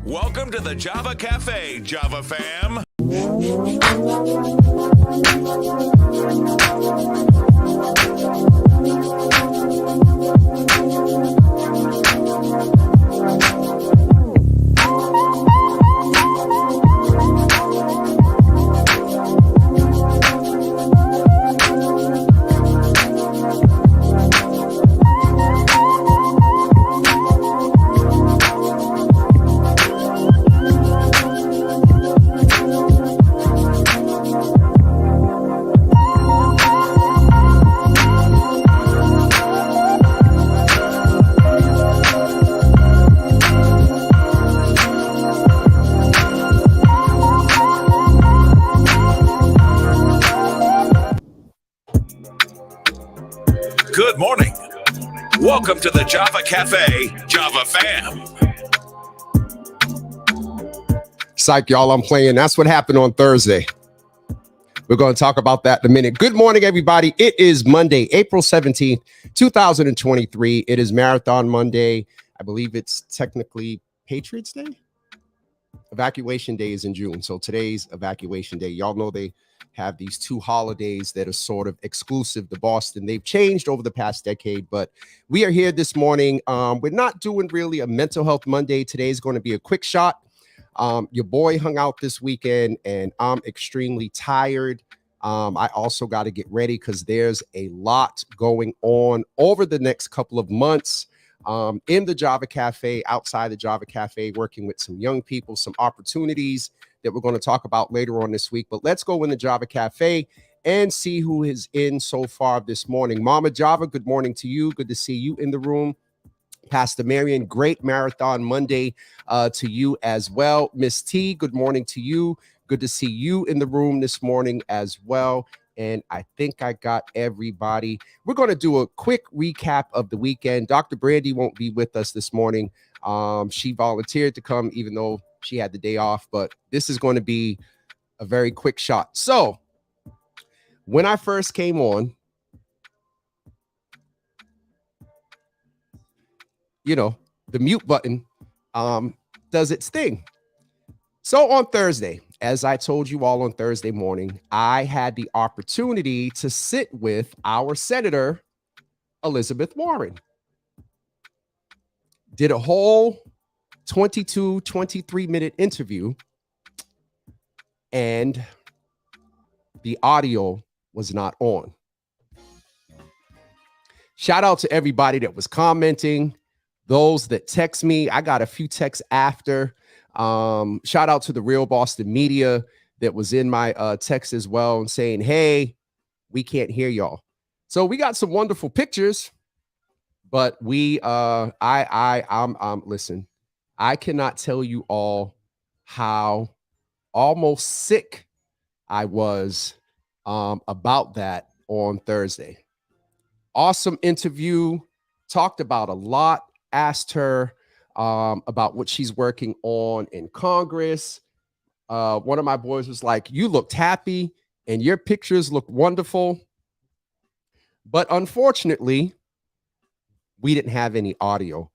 Welcome to the Java Cafe, Java fam. Good morning. Welcome to the Java Cafe, Java fam. Psych, y'all, I'm playing. That's what happened on Thursday. We're going to talk about that in a minute. Good morning, everybody. It is Monday, April 17th, 2023. It is Marathon Monday. I believe it's technically Patriots Day. Evacuation Day is in June. So today's Evacuation Day. Y'all know they have these two holidays that are sort of exclusive to Boston. They've changed over the past decade, but we are here this morning. We're not doing really a mental health Monday. Today is going to be a quick shot. Your boy hung out this weekend and I'm extremely tired. I also got to get ready because there's a lot going on over the next couple of months in the Java Cafe, outside the Java Cafe, working with some young people, some opportunities that we're going to talk about later on this week. But let's go in the Java Cafe and see who is in so far this morning. Mama Java, good morning to you. Good to see you in the room. Pastor Marion, great Marathon Monday to you as well. Miss T, good morning to you. Good to see you in the room this morning as well. And I think I got everybody. We're going to do a quick recap of the weekend. Dr. Brandy won't be with us this morning. She volunteered to come even though she had the day off, but this is going to be a very quick shot. So when I first came on, you know, the mute button does its thing. So on Thursday, as I told you all on Thursday morning, I had the opportunity to sit with our Senator, Elizabeth Warren. Did a whole 22, 23-minute interview, and the audio was not on. Shout out to everybody that was commenting, those that text me. I got a few texts after. Shout out to the Real Boston Media that was in my text as well and saying, hey, we can't hear y'all. So we got some wonderful pictures, but listen, I cannot tell you all how almost sick I was about that on Thursday. Awesome interview, talked about a lot, asked her about what she's working on in Congress. One of my boys was like, you looked happy and your pictures look wonderful. But unfortunately, we didn't have any audio.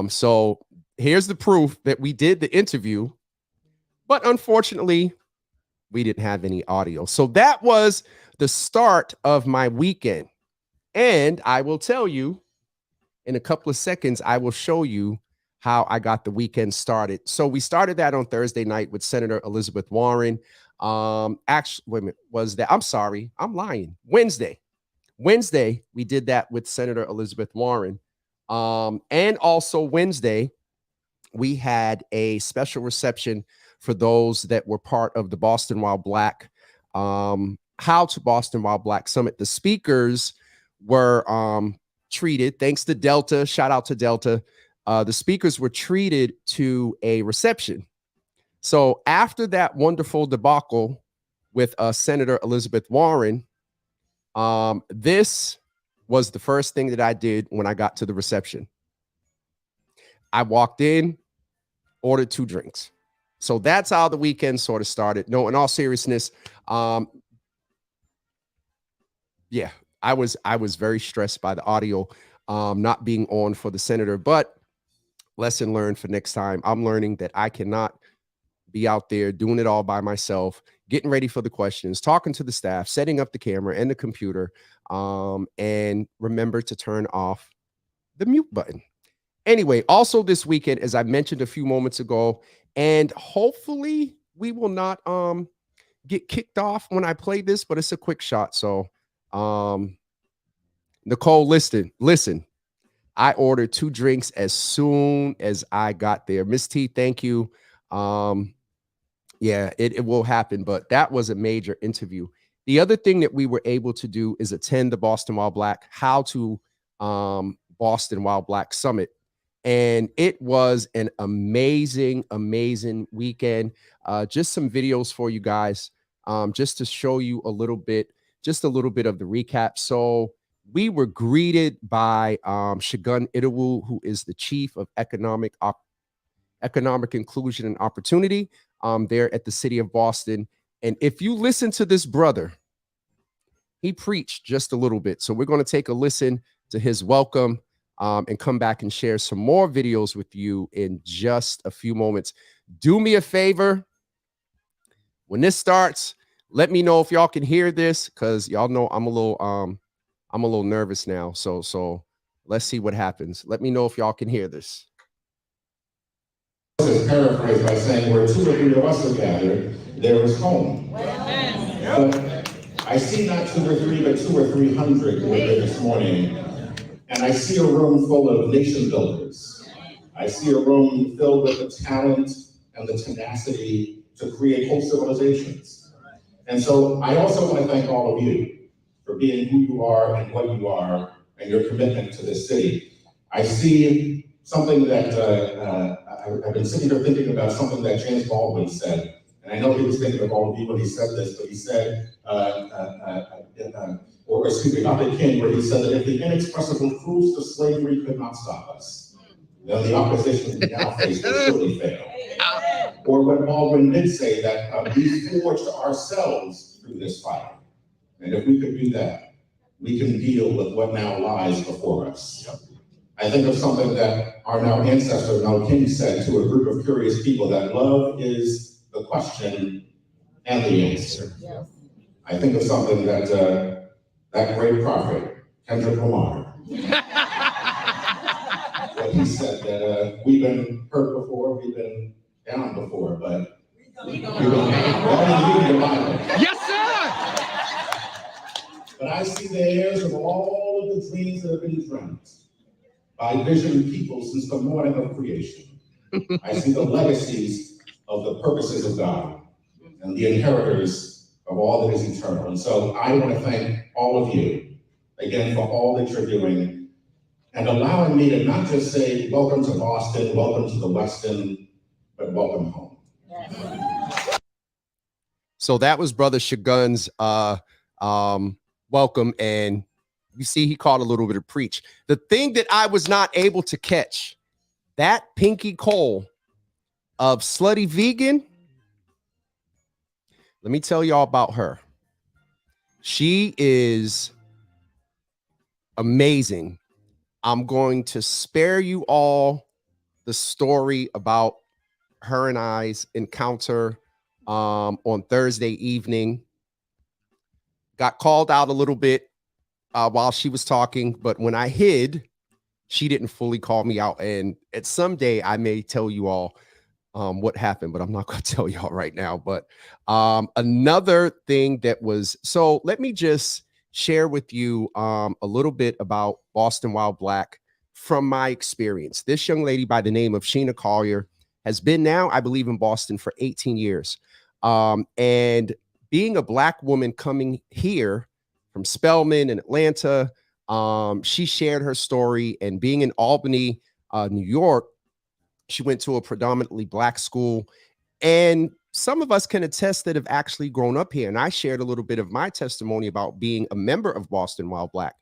So here's the proof that we did the interview, but unfortunately, we didn't have any audio. So that was the start of my weekend. And I will tell you in a couple of seconds, I will show you how I got the weekend started. So we started that on Thursday night with Senator Elizabeth Warren. Actually, wait a minute, was that? I'm sorry, I'm lying. Wednesday, we did that with Senator Elizabeth Warren. And also Wednesday, we had a special reception for those that were part of the Boston While Black, How to Boston While Black Summit. The speakers were treated, thanks to Delta, shout out to Delta. The speakers were treated to a reception. So after that wonderful debacle with Senator Elizabeth Warren, this was the first thing that I did when I got to the reception. I walked in, ordered 2 drinks. So that's how the weekend sort of started. No, in all seriousness, yeah, I was very stressed by the audio not being on for the senator. But Lesson learned for next time. I'm learning that I cannot be out there doing it all by myself, getting ready for the questions, talking to the staff, setting up the camera and the computer, and remember to turn off the mute button. Anyway, also this weekend, as I mentioned a few moments ago, and hopefully we will not get kicked off when I play this, but it's a quick shot. So Nicole, listen. I ordered 2 drinks as soon as I got there. Miss T, thank you. Yeah, it will happen, but that was a major interview. The other thing that we were able to do is attend the Boston Wild Black How to Boston Wild Black Summit. And it was an amazing, amazing weekend. Just some videos for you guys, just to show you a little bit of the recap. So we were greeted by Shagun Idawu, who is the Chief of Economic Inclusion and Opportunity there at the City of Boston. And if you listen to this brother, he preached just a little bit. So we're going to take a listen to his welcome and come back and share some more videos with you in just a few moments. Do me a favor. When this starts, let me know if y'all can hear this, because y'all know I'm a little nervous now. So let's see what happens. Let me know if y'all can hear this. Is paraphrased by saying, where 2 or 3 of us are gathered, there is home. But I see not 2 or 3, but 200 or 300 who are here this morning, and I see a room full of nation builders. I see a room filled with the talent and the tenacity to create whole civilizations. And so I also want to thank all of you for being who you are and what you are and your commitment to this city. I see something that I've been sitting here thinking about, something that James Baldwin said. And I know he was thinking of all of you when he said this, but he said, or excuse me, Dr. King, where he said that if the inexpressible cruise to slavery could not stop us, then the opposition we now face will surely fail. Or when Baldwin did say that we forged ourselves through this fight. And if we could do that, we can deal with what now lies before us. I think of something that our now ancestor, Mel King, said to a group of curious people, that love is the question and the answer. Yes. I think of something that that great prophet, Kendrick Lamar, what he said, that we've been hurt before, we've been down before, but we've been down. Yes, sir! But I see the heirs of all of the dreams that have been dreamt by visioned people since the morning of creation. I see the legacies of the purposes of God and the inheritors of all that is eternal. And so I want to thank all of you again for all that you're doing and allowing me to not just say, welcome to Boston, welcome to the Westin, but welcome home. So that was Brother Shagun's welcome, and you see he caught a little bit of preach. The thing that I was not able to catch, that Pinky Cole of Slutty Vegan, let me tell y'all about her. She is amazing. I'm going to spare you all the story about her and I's encounter on Thursday evening. Got called out a little bit while she was talking, but when I hid, she didn't fully call me out. And at some day I may tell you all what happened, but I'm not going to tell y'all right now. But another thing that was, so let me just share with you a little bit about Boston Wild Black from my experience. This young lady by the name of Sheena Collier has been now, I believe, in Boston for 18 years. And being a Black woman coming here from Spelman in Atlanta, she shared her story, and being in Albany, New York, she went to a predominantly Black school, and some of us can attest that have actually grown up here. And I shared a little bit of my testimony about being a member of Boston Wild Black.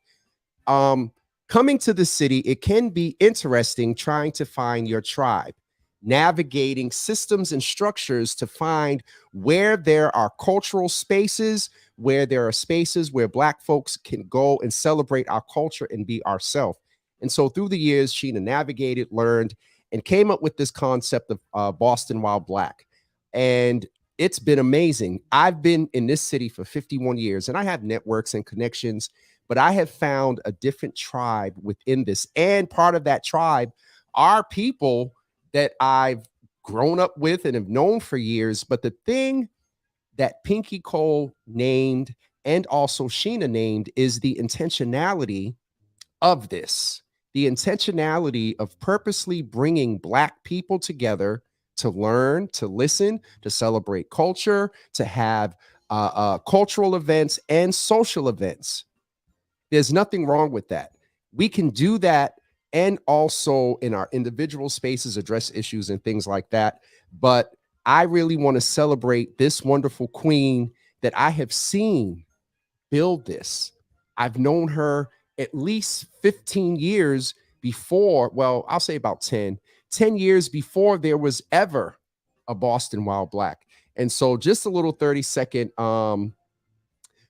Coming to the city, it can be interesting trying to find your tribe, navigating systems and structures to find where there are cultural spaces, where there are spaces where Black folks can go and celebrate our culture and be ourselves. And so through the years, Sheena navigated, learned, and came up with this concept of Boston While Black. And it's been amazing. I've been in this city for 51 years, and I have networks and connections, but I have found a different tribe within this. And part of that tribe are people that I've grown up with and have known for years. But the thing that Pinky Cole named and also Sheena named is the intentionality of this, the intentionality of purposely bringing Black people together to learn, to listen, to celebrate culture, to have cultural events and social events. There's nothing wrong with that. We can do that and also in our individual spaces address issues and things like that. But I really want to celebrate this wonderful queen that I have seen build this. I've known her at least 15 years before, well, I'll say about 10 years before there was ever a Boston While Black. And so just a little 30-second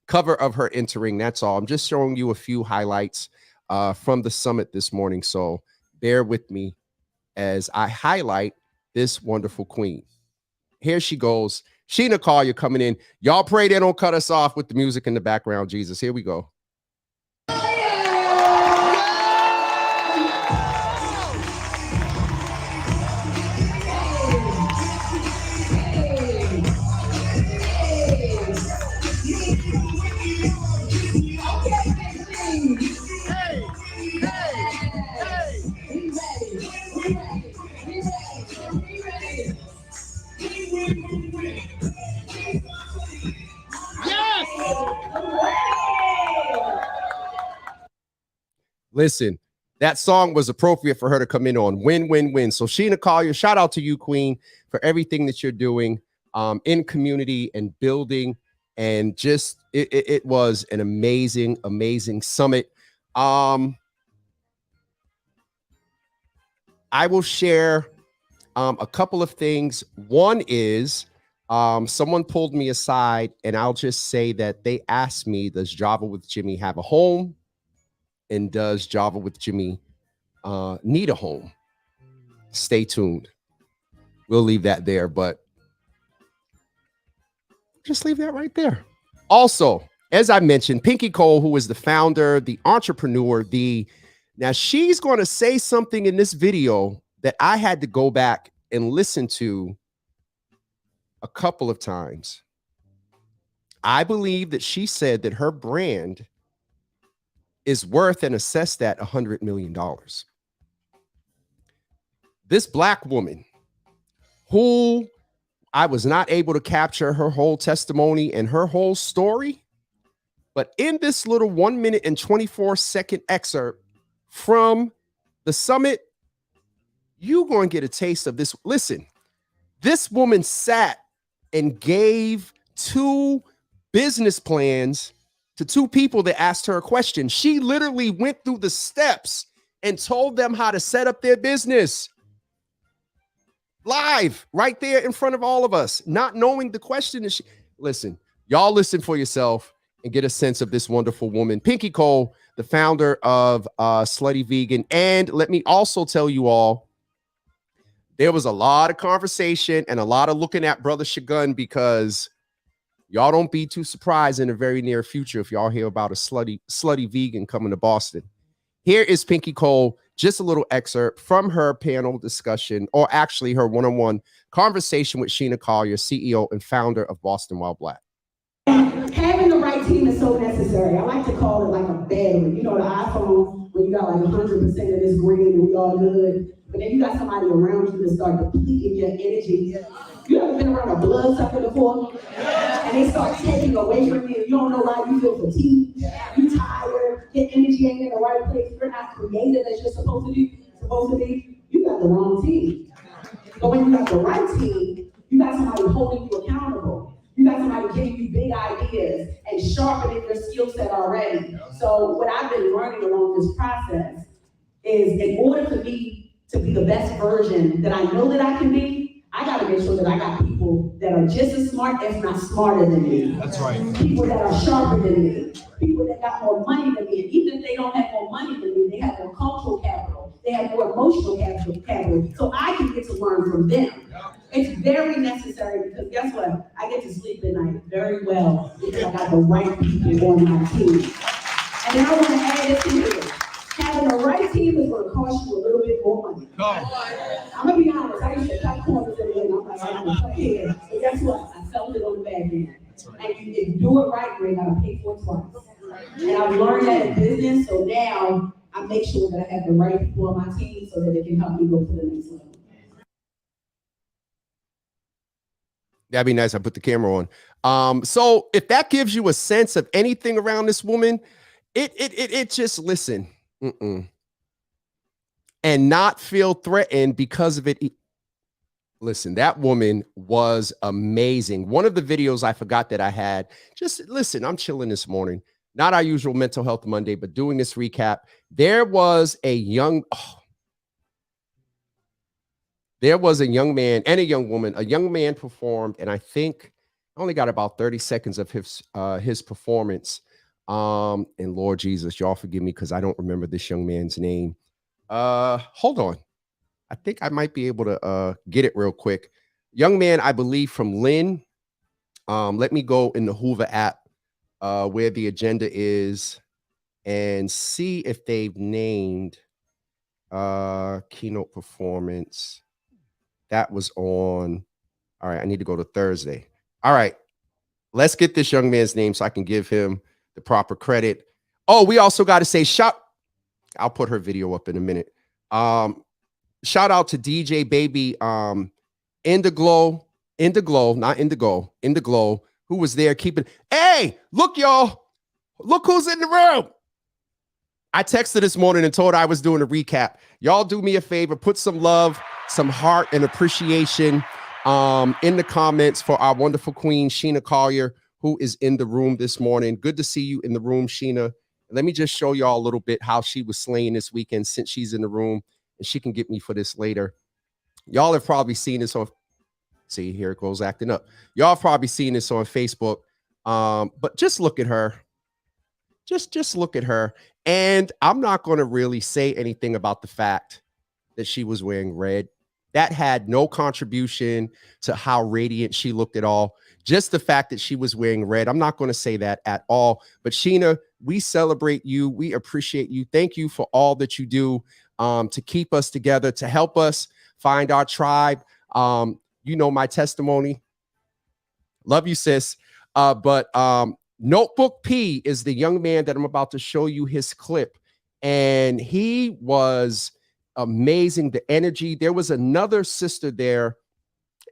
cover of her entering, that's all. I'm just showing you a few highlights from the summit this morning. So bear with me as I highlight this wonderful queen. Here she goes. Sheena Collier coming in. Y'all pray they don't cut us off with the music in the background, Jesus. Here we go. Listen, that song was appropriate for her to come in on. Win, win, win. So Sheena Collier, shout out to you, Queen, for everything that you're doing in community and building. And just, it was an amazing, amazing summit. I will share a couple of things. One is someone pulled me aside, and I'll just say that they asked me, does Java with Jimmy have a home? And does Java with Jimmy need a home? Stay tuned. We'll leave that there, but just leave that right there. Also, as I mentioned, Pinky Cole, who is the founder, the entrepreneur, now she's going to say something in this video that I had to go back and listen to a couple of times. I believe that she said that her brand is worth and assessed at $100 million. This Black woman, who I was not able to capture her whole testimony and her whole story, but in this little 1 minute and 24-second excerpt from the summit, you're going to get a taste of this. Listen, this woman sat and gave 2 business plans to 2 people that asked her a question. She literally went through the steps and told them how to set up their business live right there in front of all of us, not knowing the question. Listen, y'all listen for yourself and get a sense of this wonderful woman, Pinky Cole, the founder of Slutty Vegan. And let me also tell you all, there was a lot of conversation and a lot of looking at Brother Shagun, because y'all don't be too surprised in the very near future if y'all hear about a slutty vegan coming to Boston. Here is Pinky Cole, just a little excerpt from her panel discussion, or actually her one-on-one conversation with Sheena Collier, CEO and founder of Boston While Black. Having the right team is so necessary. I like to call it like a battery. You know, the iPhone, when you got like 100% of this green and we all good, but then you got somebody around you to start depleting your energy. You ever been around a bloodsucker before? And they start taking away from you. You don't know why you feel fatigued. You tired. Your energy ain't in the right place. You're not creative as you're supposed to be. You got the wrong team. But when you got the right team, you got somebody holding you accountable. You got somebody giving you big ideas and sharpening your skill set already. So what I've been learning along this process is, in order for me to be the best version that I know that I can be, I gotta make sure that I got people that are just as smart, if not smarter than me. That's right. People that are sharper than me. People that got more money than me. And even if they don't have more money than me, they have more cultural capital. They have more emotional capital, so I can get to learn from them. It's very necessary because guess what? I get to sleep at night very well because I got the right people on my team. And then I want to add this in here. Having the right team is going to cost you a little bit more money. I'm going to be honest. I used to cut corners in there, and I'm like, I'm going to cut here. But guess what? I felt it on the back end. And if you do it right, you ain't got to pay for it twice. And I've learned that in business, so now I make sure that I have the right people on my team so that they can help me go to the next level. That'd be nice. I put the camera on. So if that gives you a sense of anything around this woman, it just listen, and not feel threatened because of it. Listen, that woman was amazing. One of the videos I forgot that I had, just listen, I'm chilling this morning, not our usual mental health Monday, but doing this recap. There was a young man and a young woman. A young man performed, and I think I only got about 30 seconds of his performance. And Lord Jesus, y'all forgive me because I don't remember this young man's name. Hold on. I think I might be able to get it real quick. Young man, I believe from Lynn. Let me go in the Hoover app where the agenda is and see if they've named keynote performance. That was on. All right, I need to go to Thursday. All right, let's get this young man's name so I can give him the proper credit. Oh, we also got to say I'll put her video up in a minute. Shout out to DJ Baby Indiglo, not Indigo, Indiglo, who was there keeping. Hey, look, y'all. Look who's in the room. I texted this morning and told her I was doing a recap. Y'all do me a favor, put some love, some heart, and appreciation in the comments for our wonderful queen, Sheena Collier, who is in the room this morning. Good to see you in the room, Sheena. Let me just show y'all a little bit how she was slaying this weekend since she's in the room, and she can get me for this later. Y'all have probably seen this on, see, here it goes acting up. Y'all have probably seen this on Facebook, but just look at her. Just look at her. And I'm not going to really say anything about the fact that she was wearing red. That had no contribution to how radiant she looked at all. Just the fact that she was wearing red. I'm not going to say that at all. But Sheena, we celebrate you. We appreciate you. Thank you for all that you do to keep us together, to help us find our tribe. You know my testimony. Love you, sis. But Notebook P is the young man that I'm about to show you his clip. And he was amazing. The energy. There was another sister there,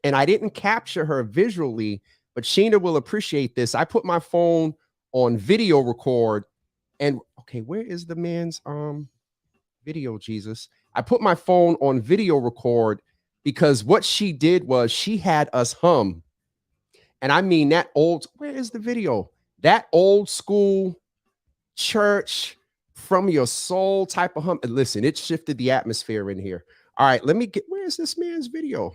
and I didn't capture her visually, but Sheena will appreciate this. I put my phone on video record, and okay, where is the man's video, Jesus? I put my phone on video record because what she did was she had us hum. And I mean that old, where is the video? That old school church from your soul type of hum. And listen, it shifted the atmosphere in here. All right, let me get, where is this man's video?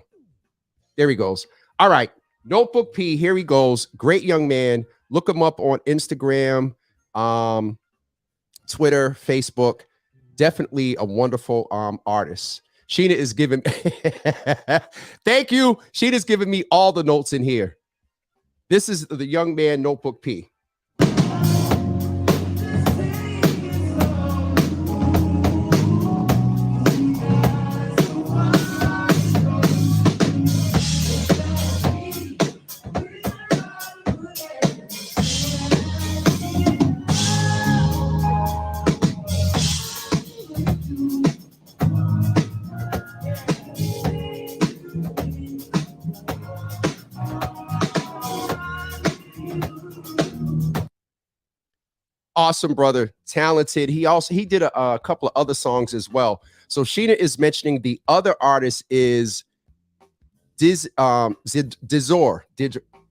There he goes. All right, Notebook P, here he goes. Great young man. Look him up on Instagram, Twitter, Facebook. Definitely a wonderful artist. Sheena is giving, thank you. Sheena's giving me all the notes in here. This is the young man, Notebook P. Awesome brother, talented. He did a couple of other songs as well. So Sheena is mentioning the other artist is Dizor.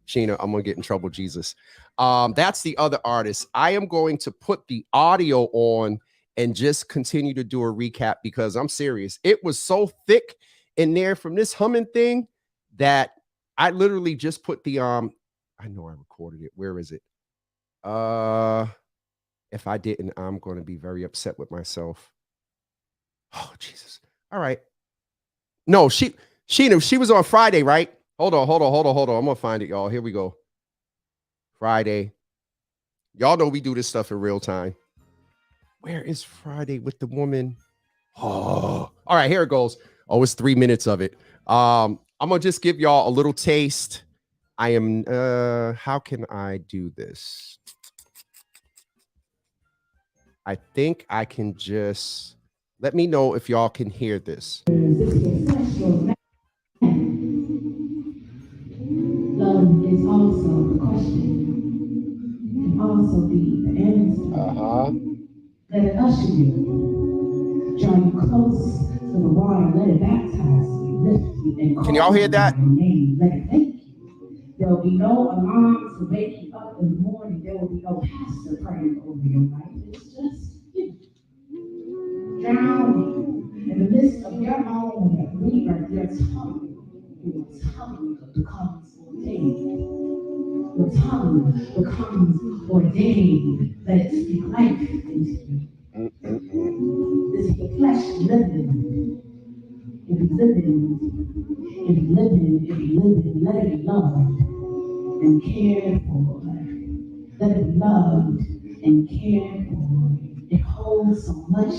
Sheena, I'm gonna get in trouble, Jesus. That's the other artist. I am going to put the audio on and just continue to do a recap because I'm serious. It was so thick in there from this humming thing that I literally just put the I know I recorded it. Where is it? If I didn't, I'm going to be very upset with myself. Oh, Jesus. All right. No, Sheena, she was on Friday, right? Hold on. I'm gonna find it, y'all. Here we go. Friday. Y'all know we do this stuff in real time. Where is Friday with the woman? Oh, all right, here it goes. Oh, it's 3 minutes of it. I'm gonna just give y'all a little taste. I am how can I do this? I think I can just let me know if y'all can hear this. Love is also the question, can also be the answer. Let it usher you, draw you close to the water, let it baptize you, lift you, and call Can y'all hear that? your name, let it thank you. There will be no alarms to wake you up in the morning. There will be no pastor praying over your life. It's just you. Drowning in the midst of your own rebirth, your tongue becomes ordained. Your tongue becomes ordained. Let it speak life into you. This is the flesh living. If you living, let it be loved and cared for. Let it be loved and cared for. It holds so much.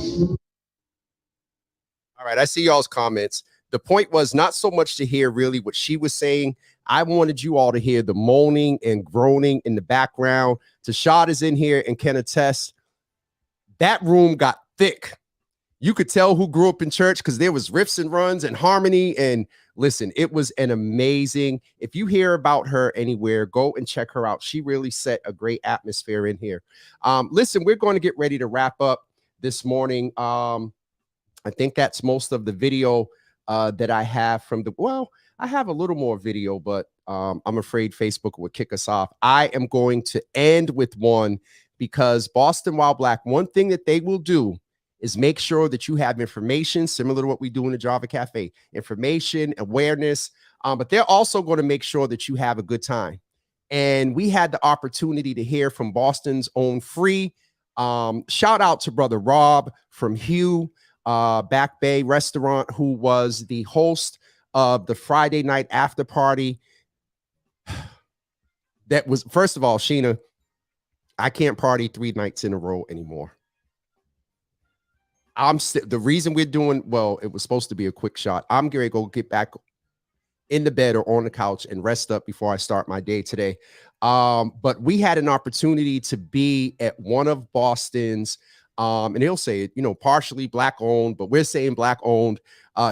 All right, I see y'all's comments. The point was not so much to hear really what she was saying. I wanted you all to hear the moaning and groaning in the background. Tashad is in here and can attest. That room got thick. You could tell who grew up in church because there was riffs and runs and harmony. And listen, it was an amazing. If you hear about her anywhere, go and check her out. She really set a great atmosphere in here. Listen, we're going to get ready to wrap up this morning. I think that's most of the video that I have from the, well, I have a little more video, but I'm afraid Facebook would kick us off. I am going to end with one because Boston While Black, one thing that they will do is make sure that you have information similar to what we do in the Java Cafe, information, awareness, but they're also going to make sure that you have a good time. And we had the opportunity to hear from Boston's own Free. Shout out to Brother Rob from Hugh. Back Bay Restaurant, who was the host of the Friday night after party. That was, first of all, Sheena, I can't party 3 nights in a row anymore. The reason we're doing, well, it was supposed to be a quick shot. I'm going to go get back in the bed or on the couch and rest up before I start my day today. But we had an opportunity to be at one of Boston's, and he'll say it, you know, partially Black owned, but we're saying Black owned,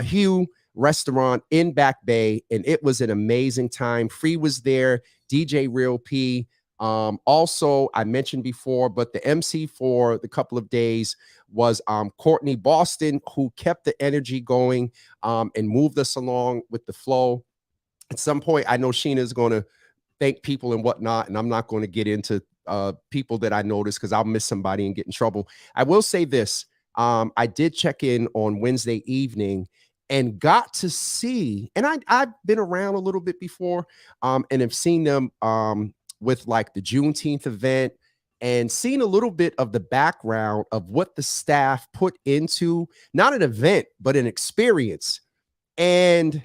Hugh restaurant in Back Bay. And it was an amazing time. Free was there, DJ Real P. Also, I mentioned before, but the MC for the couple of days was Courtney Boston, who kept the energy going and moved us along with the flow. At some point, I know Sheena is going to thank people and whatnot, and I'm not going to get into people that I noticed because I'll miss somebody and get in trouble. I will say this. I did check in on Wednesday evening and got to see, and I've been around a little bit before and have seen them with like the Juneteenth event and seen a little bit of the background of what the staff put into not an event, but an experience. And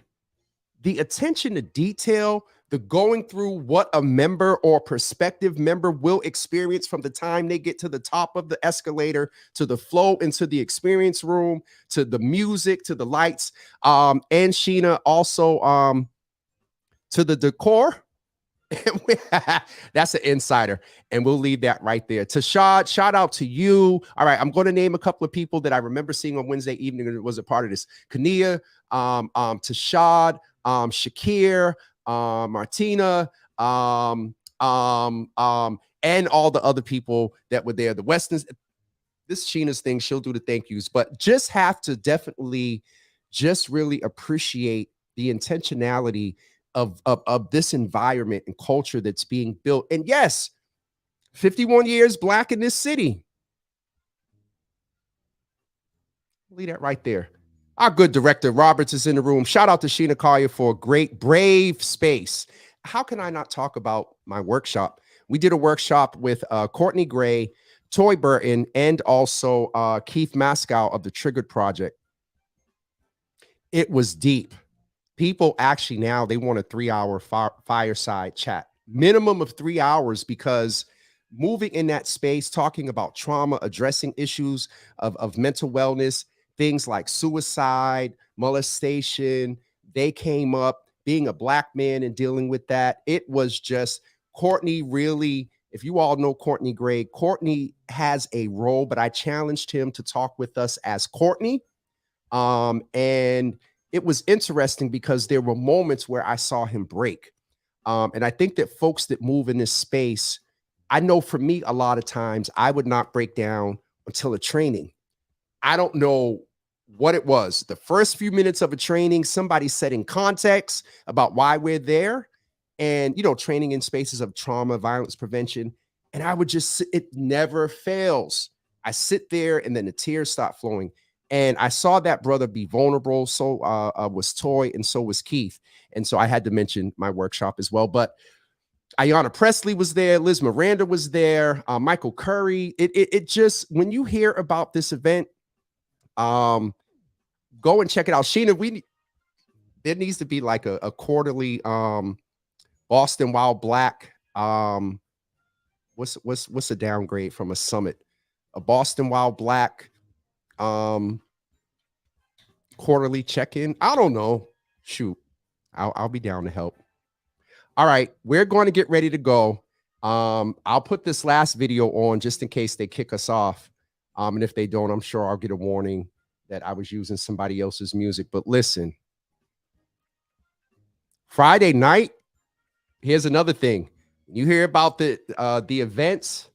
the attention to detail, the going through what a member or prospective member will experience from the time they get to the top of the escalator, to the flow into the experience room, to the music, to the lights, and Sheena also to the decor. That's an insider, and we'll leave that right there. Tashad, shout out to you. All right, I'm going to name a couple of people that I remember seeing on Wednesday evening that was a part of this. Kania, Tashad, Shakir, Martina, and all the other people that were there. The Westons, this Sheena's thing, she'll do the thank yous, but just have to definitely just really appreciate the intentionality of this environment and culture that's being built. And yes, 51 years Black in this city. Leave that right there. Our good director Roberts is in the room. Shout out to Sheena Collier for a great, brave space. How can I not talk about my workshop? We did a workshop with Courtney Gray, Toy Burton, and also Keith Mascow of the Triggered Project. It was deep. People actually now they want a 3-hour fireside chat, minimum of 3 hours, because moving in that space, talking about trauma, addressing issues of mental wellness, things like suicide, molestation, they came up. Being a Black man and dealing with that, it was just Courtney really. If you all know Courtney Gray, Courtney has a role, but I challenged him to talk with us as Courtney. And it was interesting because there were moments where I saw him break. And I think that folks that move in this space, I know for me, a lot of times I would not break down until a training. I don't know what it was. The first few minutes of a training, somebody set in context about why we're there, and, you know, training in spaces of trauma, violence prevention. And I would just, it never fails. I sit there and then the tears start flowing. And I saw that brother be vulnerable. So was Toy, and so was Keith. And so I had to mention my workshop as well. But Ayanna Presley was there. Liz Miranda was there. Michael Curry. It just, when you hear about this event, go and check it out. Sheena, there needs to be like a quarterly Boston Wild Black. What's a downgrade from a summit? A Boston Wild Black quarterly check-in. I don't know. Shoot, I'll be down to help. All right, we're going to get ready to go. I'll put this last video on just in case they kick us off. And if they don't, I'm sure I'll get a warning that I was using somebody else's music. But listen, Friday night, here's another thing. You hear about the events,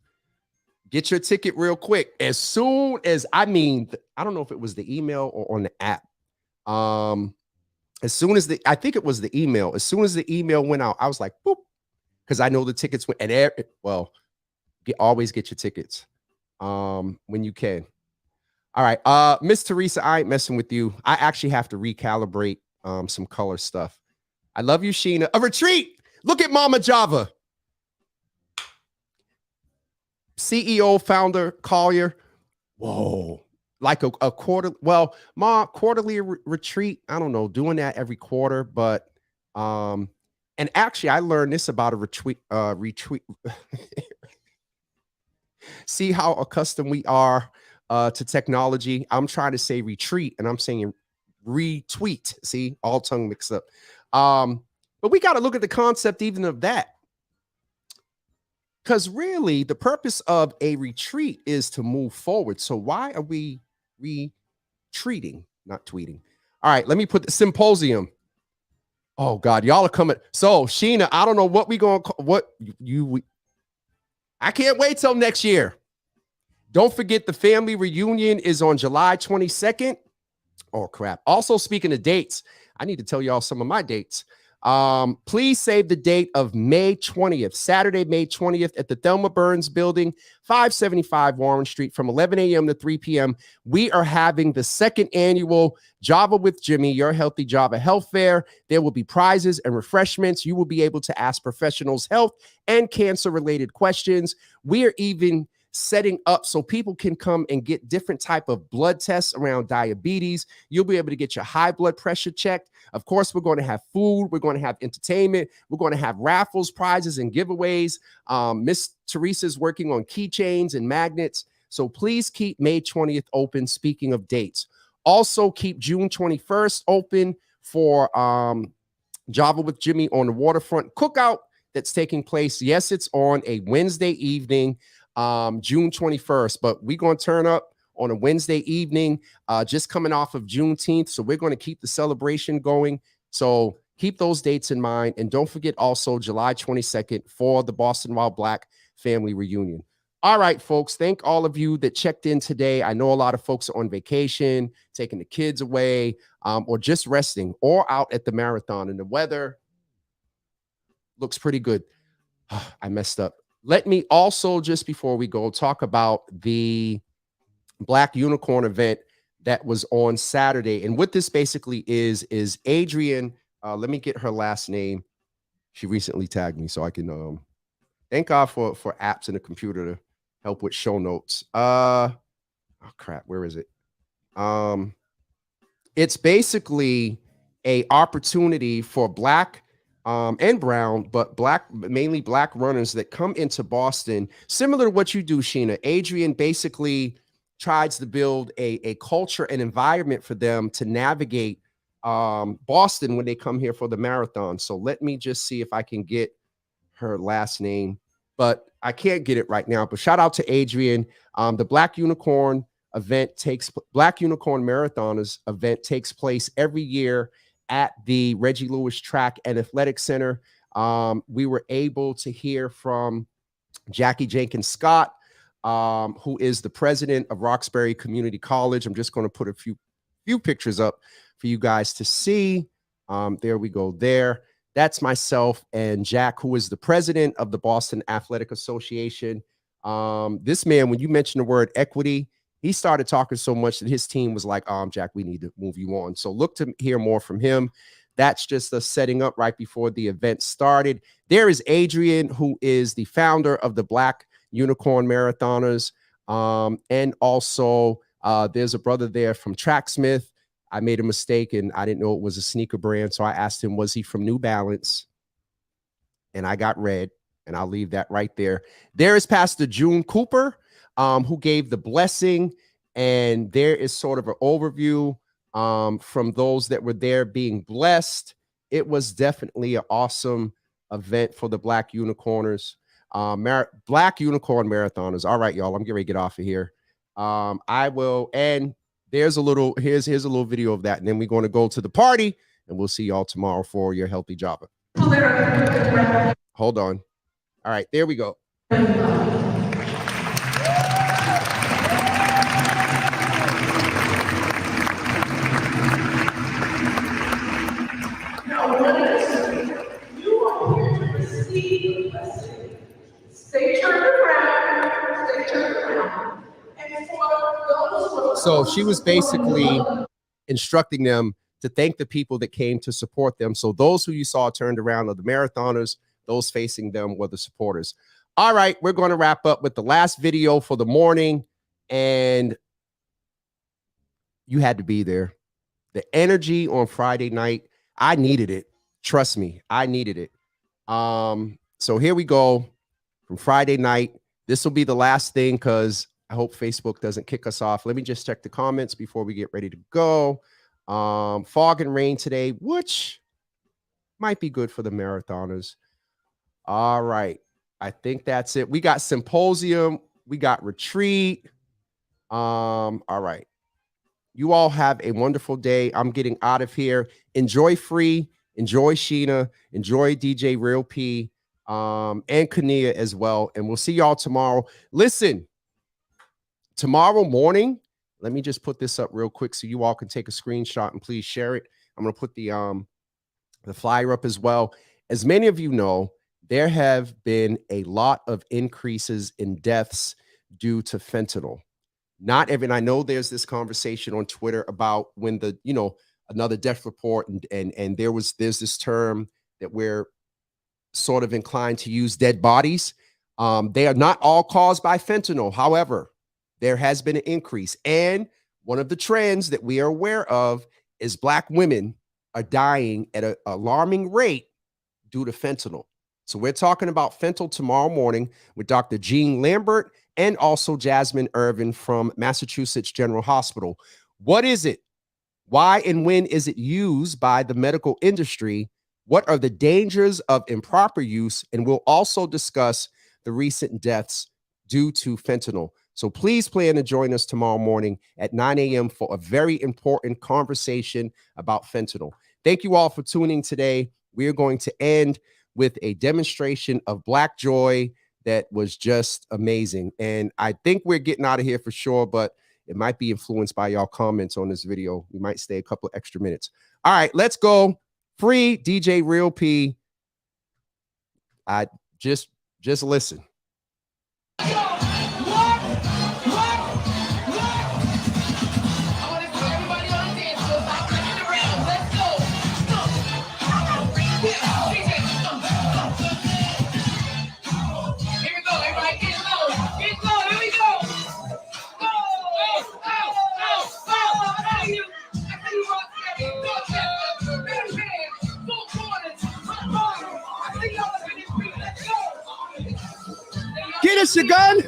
get your ticket real quick. As soon as, I don't know if it was the email or on the app. As soon as I think it was the email. As soon as the email went out, I was like, boop, because I know the tickets went. And always get your tickets when you can. All right, Miss Teresa, I ain't messing with you. I actually have to recalibrate some color stuff. I love you, Sheena. A retreat. Look at Mama Java. CEO, founder, Collier. Whoa. Like a quarter. Well, quarterly retreat. I don't know, doing that every quarter. But and actually I learned this about a retreat. See how accustomed we are to technology. I'm trying to say retreat and I'm saying retweet. See, all tongue mixed up. But we got to look at the concept even of that. Because really, the purpose of a retreat is to move forward. So why are we retreating, not tweeting? All right, let me put the symposium. Oh God, y'all are coming. So Sheena, I don't know what we going to call, I can't wait till next year. Don't forget the family reunion is on July 22nd. Oh crap. Also, speaking of dates, I need to tell y'all some of my dates. Please save the date of May 20th, Saturday, May 20th at the Thelma Burns Building, 575 Warren Street from 11 a.m. to 3 p.m. We are having the second annual Java with Jimmy, Your Healthy Java Health Fair. There will be prizes and refreshments. You will be able to ask professionals health and cancer-related questions. We are even setting up so people can come and get different type of blood tests around diabetes. You'll be able to get your high blood pressure checked. Of course, we're going to have food. We're going to have entertainment. We're going to have raffles, prizes, and giveaways. Miss Teresa's working on keychains and magnets. So please keep May 20th open, speaking of dates. Also, keep June 21st open for Java with Jimmy on the Waterfront Cookout that's taking place. Yes, it's on a Wednesday evening, June 21st, but we're going to turn up on a Wednesday evening, just coming off of Juneteenth. So we're going to keep the celebration going. So keep those dates in mind. And don't forget also July 22nd for the Boston Wild Black family reunion. All right, folks, thank all of you that checked in today. I know a lot of folks are on vacation, taking the kids away, or just resting, or out at the marathon, and the weather looks pretty good. I messed up. Let me also, just before we go, talk about the Black Unicorn event that was on Saturday. And what this basically is Adrian, let me get her last name. She recently tagged me so I can thank God for apps in the computer to help with show notes. Oh crap, where is it? it's basically a opportunity for Black and brown, but mainly Black runners that come into Boston, similar to what you do, Sheena. Adrian basically tries to build a culture and environment for them to navigate Boston when they come here for the marathon. So let me just see if I can get her last name, but I can't get it right now. But shout out to Adrian. The Black Unicorn Marathoners event takes place every year at the Reggie Lewis Track and Athletic Center. We were able to hear from Jackie Jenkins Scott, who is the president of Roxbury Community College. I'm just going to put a few pictures up for you guys to see. There we go there. That's myself and Jack, who is the president of the Boston Athletic Association. This man, when you mentioned the word equity, he started talking so much that his team was like, Jack, we need to move you on. So look to hear more from him. That's just us setting up right before the event started. There is Adrian, who is the founder of the Black Unicorn Marathoners. And also there's a brother there from Tracksmith. I made a mistake and I didn't know it was a sneaker brand. So I asked him, was he from New Balance? And I got red, and I'll leave that right there. There is Pastor June Cooper, who gave the blessing. And there is sort of an overview from those that were there being blessed. It was definitely an awesome event for the Black Unicorners, Black Unicorn Marathoners. All right, y'all, I'm getting ready to get off of here. I will, and here's a little video of that, and then we're going to go to the party, and we'll see y'all tomorrow for your Healthy Java. Hold on. All right, there we go. So she was basically instructing them to thank the people that came to support them. So those who you saw turned around are the marathoners, those facing them were the supporters. All right, we're going to wrap up with the last video for the morning. And you had to be there. The energy on Friday night, I needed it. Trust me, I needed it. So here we go from Friday night. This will be the last thing because I hope Facebook doesn't kick us off. Let me just check the comments before we get ready to go. Fog and rain today, which might be good for the marathoners. All right. I think that's it. We got symposium. We got retreat. All right. You all have a wonderful day. I'm getting out of here. Enjoy Free. Enjoy Sheena. Enjoy DJ Real P. And Kania as well. And we'll see y'all tomorrow. Listen, tomorrow morning, let me just put this up real quick so you all can take a screenshot and please share it. I'm going to put the flyer up as well. As many of you know, there have been a lot of increases in deaths due to fentanyl. Not every, and I know there's this conversation on Twitter about when the, another death report and there's this term that we're sort of inclined to use, dead bodies. They are not all caused by fentanyl. However, there has been an increase. And one of the trends that we are aware of is Black women are dying at an alarming rate due to fentanyl. So we're talking about fentanyl tomorrow morning with Dr. Jean Lambert and also Jasmine Irvin from Massachusetts General Hospital. What is it? Why and when is it used by the medical industry? What are the dangers of improper use? And we'll also discuss the recent deaths due to fentanyl. So please plan to join us tomorrow morning at 9 a.m. for a very important conversation about fentanyl. Thank you all for tuning today. We are going to end with a demonstration of Black joy that was just amazing. And I think we're getting out of here for sure, but it might be influenced by y'all comments on this video. We might stay a couple of extra minutes. All right, let's go. Free DJ Real P. I just listen. I tell you what. Michigan.